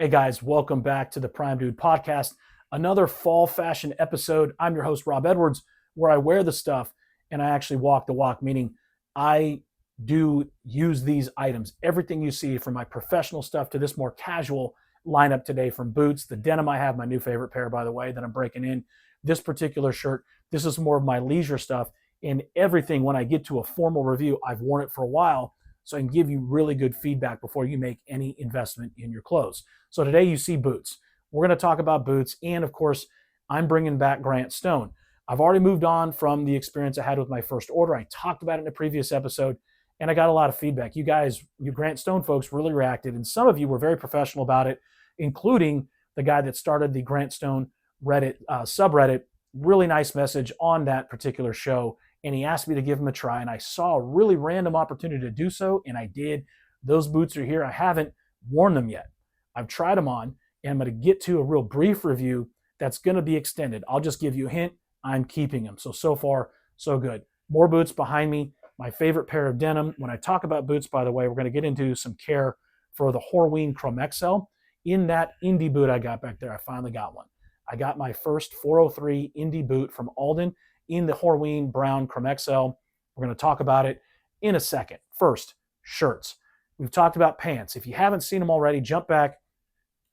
Hey guys, welcome back to the Prime Dude Podcast. Another fall fashion episode. I'm your host, Rob Edwards, where I wear the stuff and I actually walk the walk, meaning I do use these items. Everything you see from my professional stuff to this more casual lineup today, from boots, the denim I have, my new favorite pair, by the way, that I'm breaking in. This particular shirt, this is more of my leisure stuff, and everything when I get to a formal review, I've worn it for a while, so I can give you really good feedback before you make any investment in your clothes. So today you see boots. We're going to talk about boots, and of course, I'm bringing back Grant Stone. I've already moved on from the experience I had with my first order. I talked about it in a previous episode, and I got a lot of feedback. You guys, you Grant Stone folks really reacted, and some of you were very professional about it, including the guy that started the Grant Stone Reddit subreddit. Really nice message on that particular show, and he asked me to give him a try, and I saw a really random opportunity to do so, and I did. Those boots are here. I haven't worn them yet. I've tried them on, and I'm going to get to a real brief review that's going to be extended. I'll just give you a hint. I'm keeping them. So far, so good. More boots behind me. My favorite pair of denim. When I talk about boots, by the way, we're going to get into some care for the Horween Chromexcel. In that Indy boot I got back there, I finally got one. I got my first 403 Indy boot from Alden in the Horween brown Chromexcel. We're going to talk about it in a second. First, shirts. We've talked about pants. If you haven't seen them already, jump back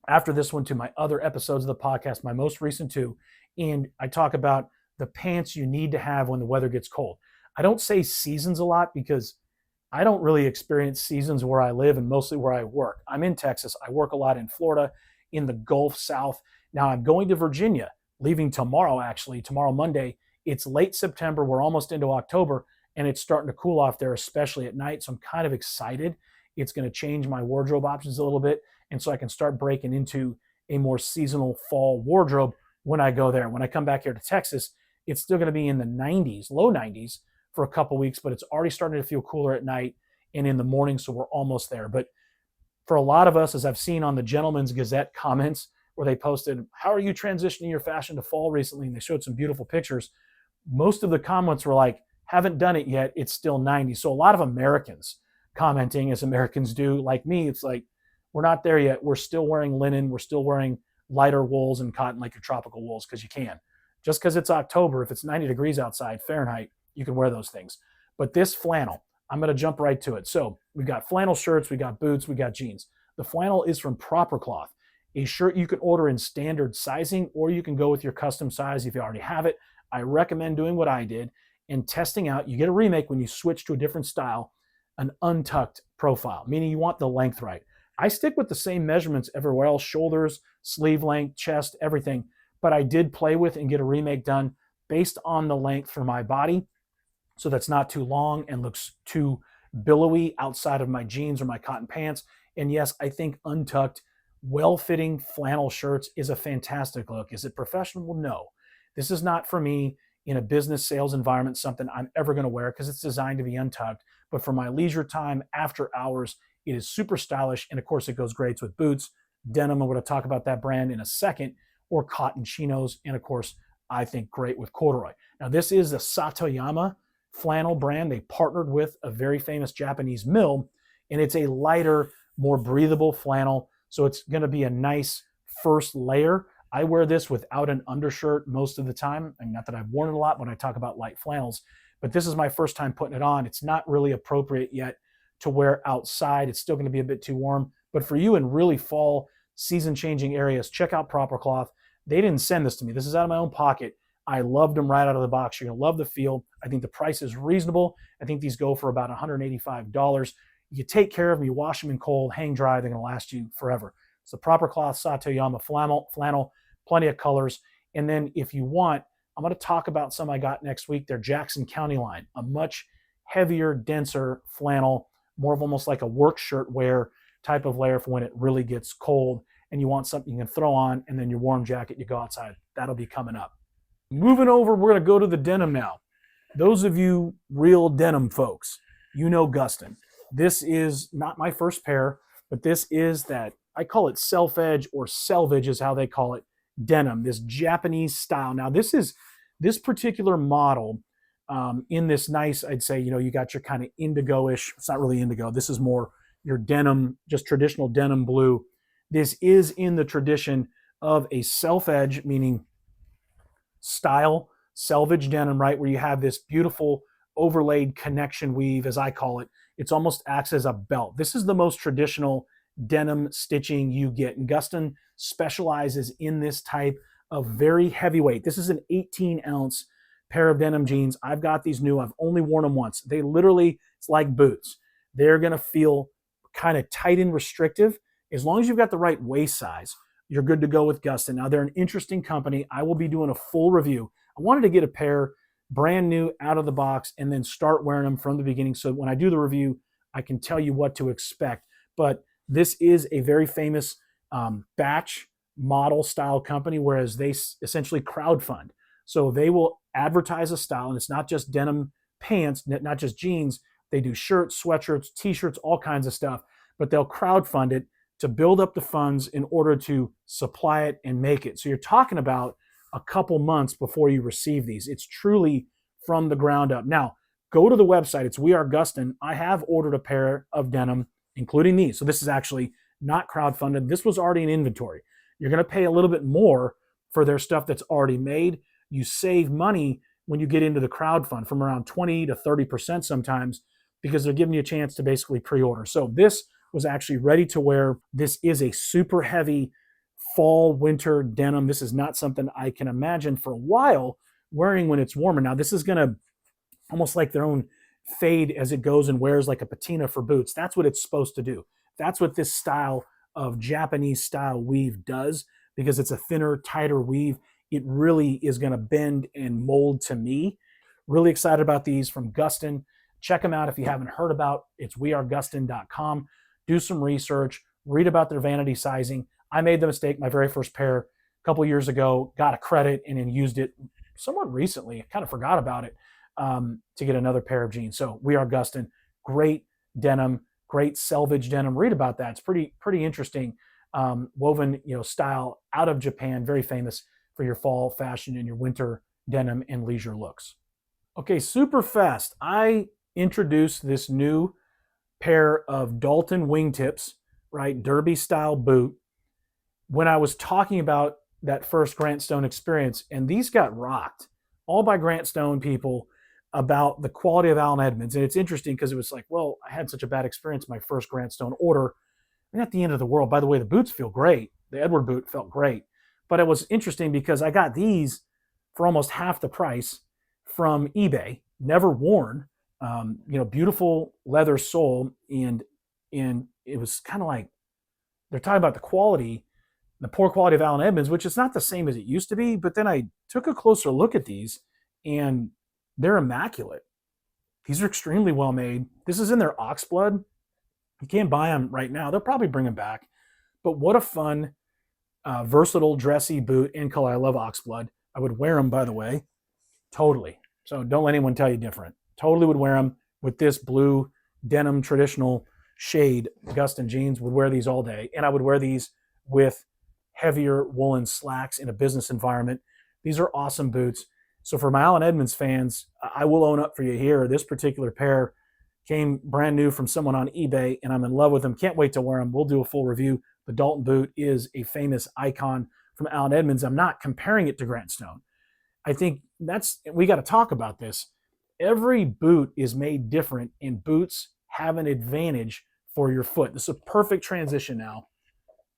after this one to my other episodes of the podcast, my most recent two, and I talk about the pants you need to have when the weather gets cold. I don't say seasons a lot because I don't really experience seasons where I live and mostly where I work. I'm in Texas. I work a lot in Florida, in the Gulf South. Now I'm going to Virginia, leaving tomorrow, actually, tomorrow Monday. It's late September. We're almost into October, and it's starting to cool off there, especially at night. So I'm kind of excited. It's going to change my wardrobe options a little bit, and so I can start breaking into a more seasonal fall wardrobe when I go there. When I come back here to Texas, it's still going to be in the 90s, low 90s for a couple weeks, but it's already starting to feel cooler at night and in the morning, so we're almost there. But for a lot of us, as I've seen on the Gentleman's Gazette comments, where they posted, how are you transitioning your fashion to fall recently? And they showed some beautiful pictures. Most of the comments were like, haven't done it yet, it's still 90. So a lot of Americans commenting, as Americans do, like me, it's like, we're not there yet. We're still wearing linen. We're still wearing lighter wools and cotton, like your tropical wools, because you can. Just because it's October, if it's 90 degrees outside, Fahrenheit, you can wear those things. But this flannel, I'm going to jump right to it. So we've got flannel shirts, we got boots, we got jeans. The flannel is from Proper Cloth, a shirt you can order in standard sizing, or you can go with your custom size if you already have it. I recommend doing what I did and testing out. You get a remake when you switch to a different style, an untucked profile, meaning you want the length right. I stick with the same measurements everywhere else, shoulders, sleeve length, chest, everything, but I did play with and get a remake done based on the length for my body, so that's not too long and looks too billowy outside of my jeans or my cotton pants. And yes, I think untucked, well-fitting flannel shirts is a fantastic look. Is it professional? No. This is not for me in a business sales environment, something I'm ever going to wear because it's designed to be untucked. But for my leisure time, after hours, it is super stylish. And of course, it goes great with boots, denim. I'm going to talk about that brand in a second, or cotton chinos. And of course, I think great with corduroy. Now, this is the Satoyama flannel brand. They partnered with a very famous Japanese mill, and it's a lighter, more breathable flannel. So it's going to be a nice first layer. I wear this without an undershirt most of the time. I mean, not that I've worn it a lot when I talk about light flannels, but this is my first time putting it on. It's not really appropriate yet to wear outside. It's still going to be a bit too warm. But for you in really fall, season-changing areas, check out Proper Cloth. They didn't send this to me. This is out of my own pocket. I loved them right out of the box. You're going to love the feel. I think the price is reasonable. I think these go for about $185. You take care of them, you wash them in cold, hang dry, they're going to last you forever. It's the Proper Cloth Satoyama flannel, plenty of colors. And then if you want, I'm going to talk about some I got next week. They're Jackson County line, a much heavier, denser flannel, more of almost like a work shirt wear type of layer for when it really gets cold and you want something you can throw on, and then your warm jacket, you go outside. That'll be coming up. Moving over, we're going to go to the denim now. Those of you real denim folks, you know Gustin. This is not my first pair, but this is that, I call it Selvedge, or Selvedge is how they call it, denim, this Japanese style. Now this particular model in this nice, I'd say, you got your kind of indigo-ish, it's not really indigo, this is more your denim, just traditional denim blue. This is in the tradition of a self-edge, meaning style selvage denim, right? Where you have this beautiful overlaid connection weave, as I call it. It's almost acts as a belt. This is the most traditional denim stitching you get. And Gustin specializes in this type of very heavyweight. This is an 18-ounce pair of denim jeans. I've got these new. I've only worn them once. They literally, it's like boots. They're going to feel kind of tight and restrictive. As long as you've got the right waist size, you're good to go with Gustin. Now, they're an interesting company. I will be doing a full review. I wanted to get a pair brand new out of the box and then start wearing them from the beginning. So when I do the review, I can tell you what to expect. But this is a very famous batch model style company, whereas they essentially crowdfund. So they will advertise a style, and it's not just denim pants, not just jeans. They do shirts, sweatshirts, t-shirts, all kinds of stuff, but they'll crowdfund it to build up the funds in order to supply it and make it. So you're talking about a couple months before you receive these. It's truly from the ground up. Now, go to the website. It's We Are Gustin. I have ordered a pair of denim, including these. So this is actually not crowdfunded. This was already in inventory. You're going to pay a little bit more for their stuff that's already made. You save money when you get into the crowdfund, from around 20 to 30% sometimes, because they're giving you a chance to basically pre-order. So this was actually ready to wear. This is a super heavy fall winter denim. This is not something I can imagine for a while wearing when it's warmer. Now this is going to almost like their own fade as it goes and wears like a patina for boots. That's what it's supposed to do. That's what this style of Japanese style weave does, because it's a thinner, tighter weave. It really is going to bend and mold to me. Really excited about these from Gustin. Check them out if you haven't heard about. It's wearegustin.com. Do some research, read about their vanity sizing. I made the mistake my very first pair a couple years ago, got a credit, and then used it somewhat recently. I kind of forgot about it to get another pair of jeans. So We Are Gustin, great denim, great selvage denim. Read about that. It's pretty interesting. Woven, style out of Japan, very famous for your fall fashion and your winter denim and leisure looks. Okay, super fast. I introduced this new pair of Dalton wingtips, right, derby style boot, when I was talking about that first Grant Stone experience, and these got rocked all by Grant Stone people about the quality of Allen Edmonds. And it's interesting because it was like, well, I had such a bad experience my first Grant Stone order. And at the end of the world, by the way, the boots feel great. The Edward boot felt great. But it was interesting because I got these for almost half the price from eBay, never worn, beautiful leather sole. And it was kind of like, they're talking about the quality, the poor quality of Allen Edmonds, which is not the same as it used to be. But then I took a closer look at these, and they're immaculate. These are extremely well made. This is in their oxblood. You can't buy them right now. They'll probably bring them back. But what a fun, versatile, dressy boot in color. I love oxblood. I would wear them, by the way. Totally. So don't let anyone tell you different. Totally would wear them with this blue denim traditional shade Gustin jeans. Would wear these all day. And I would wear these with heavier woolen slacks in a business environment. These are awesome boots. So for my Allen Edmonds fans, I will own up for you here. This particular pair came brand new from someone on eBay, and I'm in love with them. Can't wait to wear them. We'll do a full review. The Dalton boot is a famous icon from Allen Edmonds. I'm not comparing it to Grant Stone. I think we got to talk about this. Every boot is made different, and boots have an advantage for your foot. This is a perfect transition now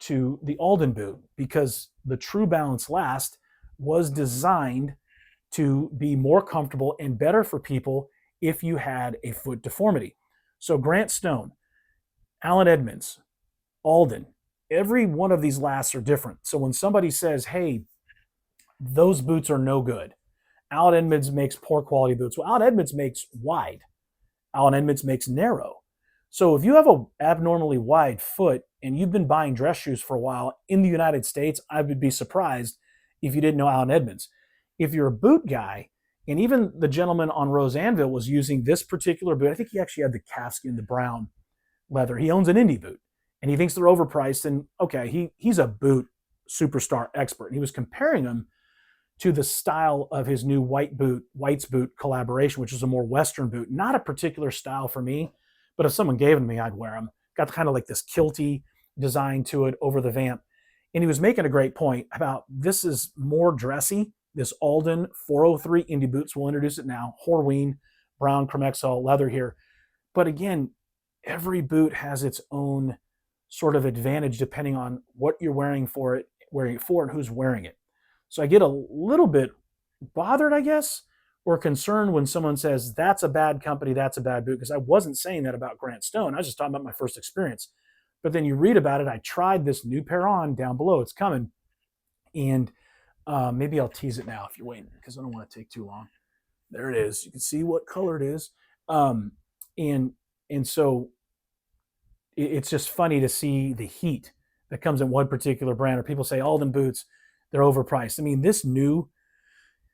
to the Alden boot, because the True Balance Last was designed to be more comfortable and better for people if you had a foot deformity. So Grant Stone, Allen Edmonds, Alden, every one of these lasts are different. So when somebody says, hey, those boots are no good, Allen Edmonds makes poor quality boots. Well, Allen Edmonds makes wide. Allen Edmonds makes narrow. So if you have an abnormally wide foot and you've been buying dress shoes for a while in the United States, I would be surprised if you didn't know Allen Edmonds. If you're a boot guy, and even the gentleman on Rose Anvil was using this particular boot. I think he actually had the calfskin, the brown leather. He owns an Indy boot, and he thinks they're overpriced. And okay, he's a boot superstar expert. And he was comparing them to the style of his new White's boot collaboration, which is a more Western boot. Not a particular style for me, but if someone gave them to me, I'd wear them. Got kind of like this kilty design to it over the vamp. And he was making a great point about this is more dressy. This Alden 403 Indy boots, we'll introduce it now, Horween brown Chromexcel leather here. But again, every boot has its own sort of advantage depending on what you're wearing it for, and who's wearing it. So I get a little bit bothered, I guess, or concerned when someone says that's a bad company, that's a bad boot, because I wasn't saying that about Grant Stone. I was just talking about my first experience. But then you read about it. I tried this new pair on down below. It's coming. And maybe I'll tease it now if you're waiting, because I don't want to take too long. There it is. You can see what color it is. And so it's just funny to see the heat that comes in one particular brand. Or people say Alden boots, they're overpriced. I mean, this new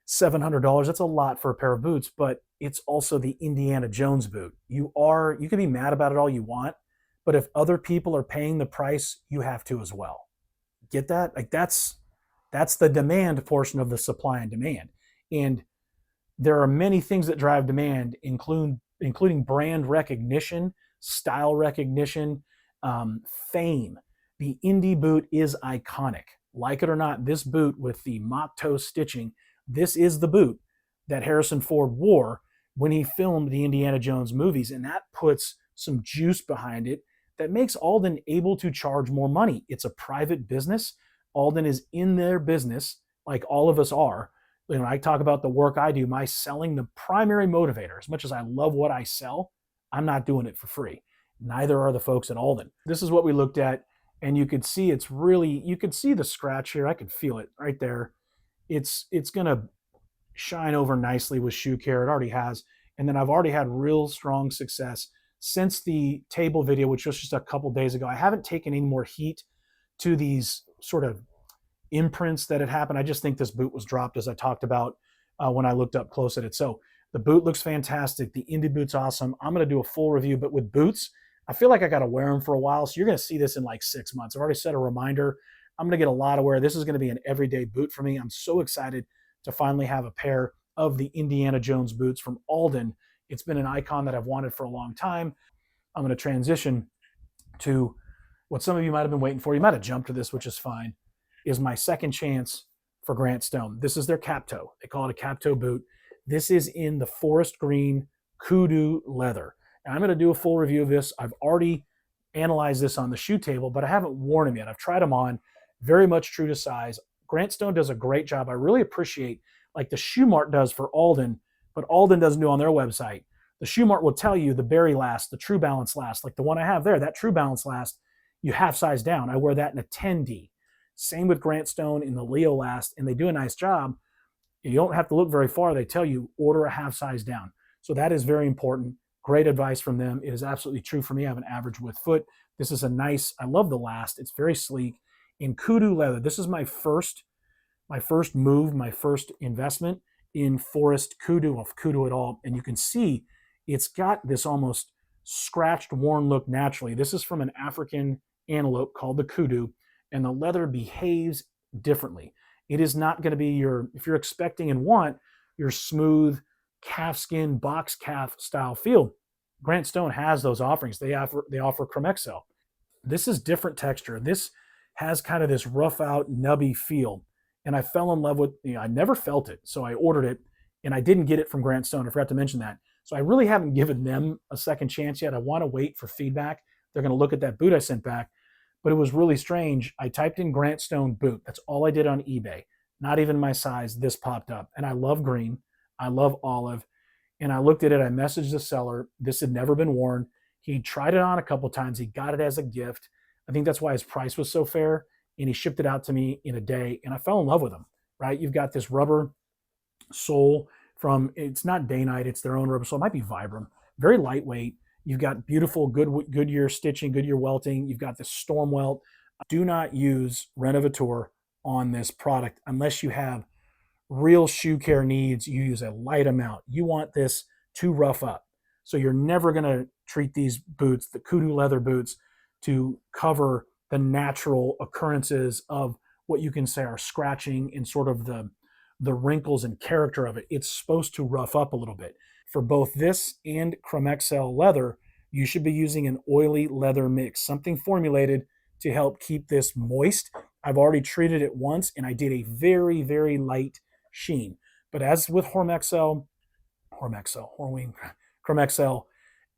$700, that's a lot for a pair of boots, but it's also the Indiana Jones boot. You can be mad about it all you want, but if other people are paying the price, you have to as well. Get that? Like that's the demand portion of the supply and demand. And there are many things that drive demand, including brand recognition, style recognition, fame. The Indy boot is iconic. Like it or not, this boot with the mock toe stitching, this is the boot that Harrison Ford wore when he filmed the Indiana Jones movies, and that puts some juice behind it that makes Alden able to charge more money. It's a private business. Alden is in their business, like all of us are. When I talk about the work I do, my selling, the primary motivator, as much as I love what I sell, I'm not doing it for free. Neither are the folks at Alden. This is what we looked at, and you could see you could see the scratch here. I could feel it right there. It's going to shine over nicely with shoe care. It already has. And then I've already had real strong success since the table video, which was just a couple days ago. I haven't taken any more heat to these sort of imprints that had happened. I just think this boot was dropped, as I talked about when I looked up close at it. So the boot looks fantastic. The Indy boot's awesome. I'm going to do a full review, but with boots, I feel like I got to wear them for a while. So you're going to see this in like 6 months. I've already set a reminder. I'm going to get a lot of wear. This is going to be an everyday boot for me. I'm so excited to finally have a pair of the Indiana Jones boots from Alden. It's been an icon that I've wanted for a long time. I'm going to transition to what some of you might have been waiting for. You might have jumped to this, which is fine, is my second chance for Grant Stone. This is their cap toe. They call it a cap toe boot. This is in the forest green Kudu leather. And I'm going to do a full review of this. I've already analyzed this on the shoe table, but I haven't worn them yet. I've tried them on. Very much true to size. Grant Stone does a great job. I really appreciate, like the Shoe Mart does for Alden, but Alden doesn't do on their website. The Shoe Mart will tell you the Berry Last, the True Balance Last, like the one I have there, that True Balance Last, you half size down. I wear that in a 10D. Same with Grant Stone in the Leo Last, and they do a nice job. You don't have to look very far. They tell you order a half size down. So that is very important. Great advice from them. It is absolutely true for me. I have an average width foot. This is a nice, I love the Last. It's very sleek. In Kudu leather, this is my first move, my first investment in forest Kudu, of Kudu at all. And you can see it's got this almost scratched, worn look naturally. This is from an African antelope called the Kudu, and the leather behaves differently. It is not going to be if you're expecting and want your smooth calfskin, box calf style feel, Grant Stone has those offerings. They offer Chromexcel. This is different texture. This has kind of this rough out, nubby feel. And I fell in love with, I never felt it. So I ordered it, and I didn't get it from Grant Stone. I forgot to mention that. So I really haven't given them a second chance yet. I want to wait for feedback. They're going to look at that boot I sent back. But it was really strange. I typed in Grant Stone boot. That's all I did on eBay. Not even my size. This popped up. And I love green. I love olive. And I looked at it. I messaged the seller. This had never been worn. He tried it on a couple times. He got it as a gift. I think that's why his price was so fair. And he shipped it out to me in a day. And I fell in love with him, right? You've got this rubber sole it's not Day-Night. It's their own rubber sole. It might be Vibram. Very lightweight. You've got beautiful Goodyear stitching, Goodyear welting. You've got this storm welt. Do not use Renovateur on this product unless you have real shoe care needs. You use a light amount. You want this to rough up. So you're never going to treat these boots, the Kudu leather boots, to cover the natural occurrences of what you can say are scratching and sort of the wrinkles and character of it. It's supposed to rough up a little bit. For both this and Chromexcel leather, you should be using an oily leather mix, something formulated to help keep this moist. I've already treated it once, and I did a very, very light sheen. But as with Horween Chromexcel,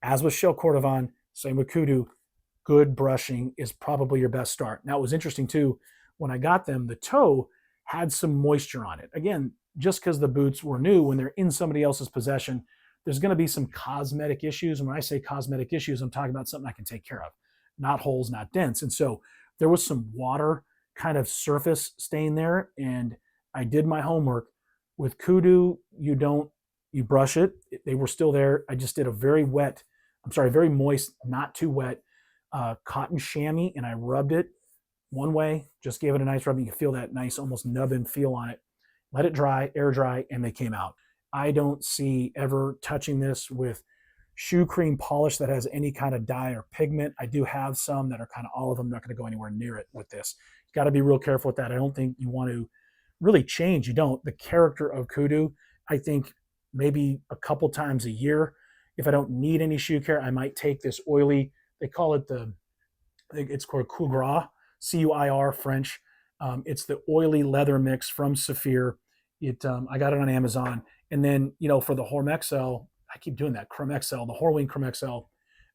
as with Shell Cordovan, same with Kudu, good brushing is probably your best start. Now, it was interesting too, when I got them, the toe had some moisture on it. Again, just because the boots were new, when they're in somebody else's possession, there's going to be some cosmetic issues. And when I say cosmetic issues, I'm talking about something I can take care of, not holes, not dents. And so there was some water kind of surface stain there. And I did my homework. With Kudu, you brush it. They were still there. I just did a very moist, not too wet cotton chamois, and I rubbed it one way, just gave it a nice rub. You can feel that nice, almost nubbin feel on it. Let it dry, air dry, and they came out. I don't see ever touching this with shoe cream polish that has any kind of dye or pigment. I do have some that are kind of olive. I'm not going to go anywhere near it with this. You got to be real careful with that. I don't think you want to really change. You don't. The character of Kudu, I think maybe a couple times a year, if I don't need any shoe care, I might take this oily, they call it it's called Cuir, C-U-I-R, French. It's the oily leather mix from Saphir. I got it on Amazon. And then, for the Chromexcel, I keep doing that, Chromexcel, the Horween Chromexcel,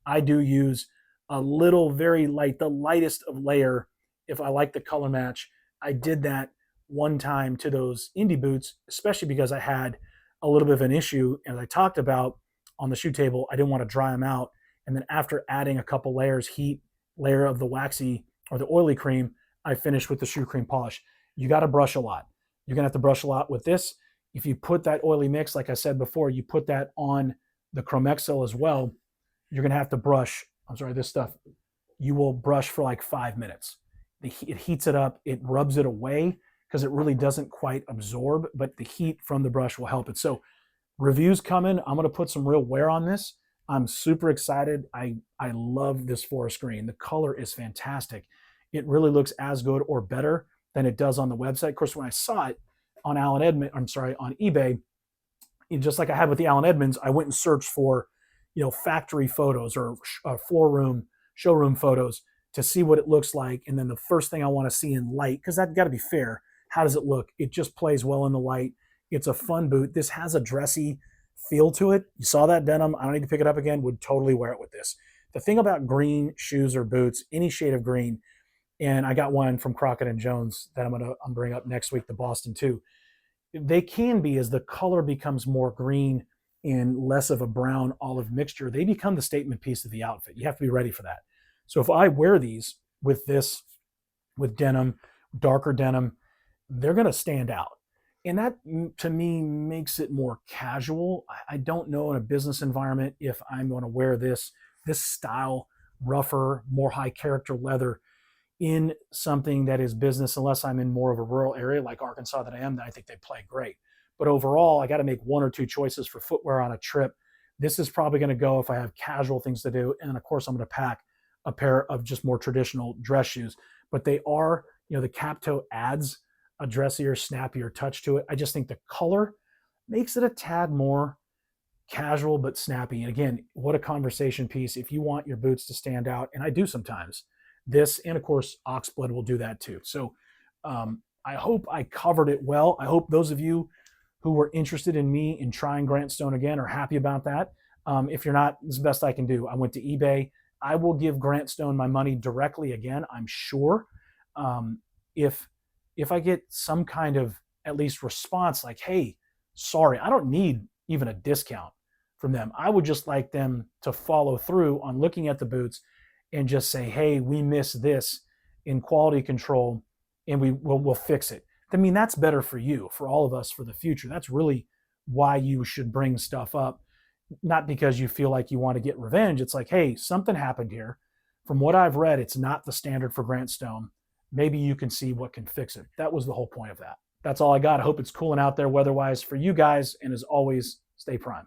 I do use a little, very light, the lightest of layer, if I like the color match. I did that one time to those Indy boots, especially because I had a little bit of an issue, as I talked about on the shoe table. I didn't want to dry them out. And then after adding a couple layers, layer of the waxy or the oily cream, I finished with the shoe cream polish. You got to brush a lot. You're going to have to brush a lot with this. If you put that oily mix, like I said before, you put that on the Chromexcel as well, you're going to have to brush. This stuff, you will brush for like 5 minutes. It heats it up. It rubs it away because it really doesn't quite absorb, but the heat from the brush will help it. So reviews coming. I'm going to put some real wear on this. I'm super excited. I love this forest green. The color is fantastic. It really looks as good or better than it does on the website. Of course, when I saw it on on eBay, just like I had with the Allen Edmonds, I went and searched for, factory photos or showroom photos to see what it looks like. And then the first thing I want to see in light, because that's got to be fair. How does it look? It just plays well in the light. It's a fun boot. This has a dressy feel to it. You saw that denim. I don't need to pick it up again. Would totally wear it with this. The thing about green shoes or boots, any shade of green, and I got one from Crockett & Jones that I'm going to bring up next week, the Boston too. They can be, as the color becomes more green and less of a brown olive mixture, they become the statement piece of the outfit. You have to be ready for that. So if I wear these with denim, darker denim, they're going to stand out. And that, to me, makes it more casual. I don't know in a business environment if I'm going to wear this style, rougher, more high character leather in something that is business, unless I'm in more of a rural area like Arkansas that I am. Then I think they play great. But overall, I got to make one or two choices for footwear on a trip. This is probably going to go if I have casual things to do. And of course, I'm going to pack a pair of just more traditional dress shoes. But they are, the cap toe adds a dressier, snappier touch to it. I just think the color makes it a tad more casual but snappy. And again, what a conversation piece if you want your boots to stand out. And I do sometimes. This, and of course, oxblood will do that too. So I hope I covered it well. I hope those of you who were interested in me in trying Grant Stone again are happy about that. If you're not, it's the best I can do. I went to eBay. I will give Grant Stone my money directly again, I'm sure. If I get some kind of at least response like, hey, sorry, I don't need even a discount from them. I would just like them to follow through on looking at the boots and just say, hey, we missed this in quality control and we'll fix it. I mean, that's better for you, for all of us, for the future. That's really why you should bring stuff up, not because you feel like you want to get revenge. It's like, hey, something happened here. From what I've read, it's not the standard for Grant Stone. Maybe you can see what can fix it. That was the whole point of that. That's all I got. I hope it's cooling out there weather-wise for you guys. And as always, stay prime.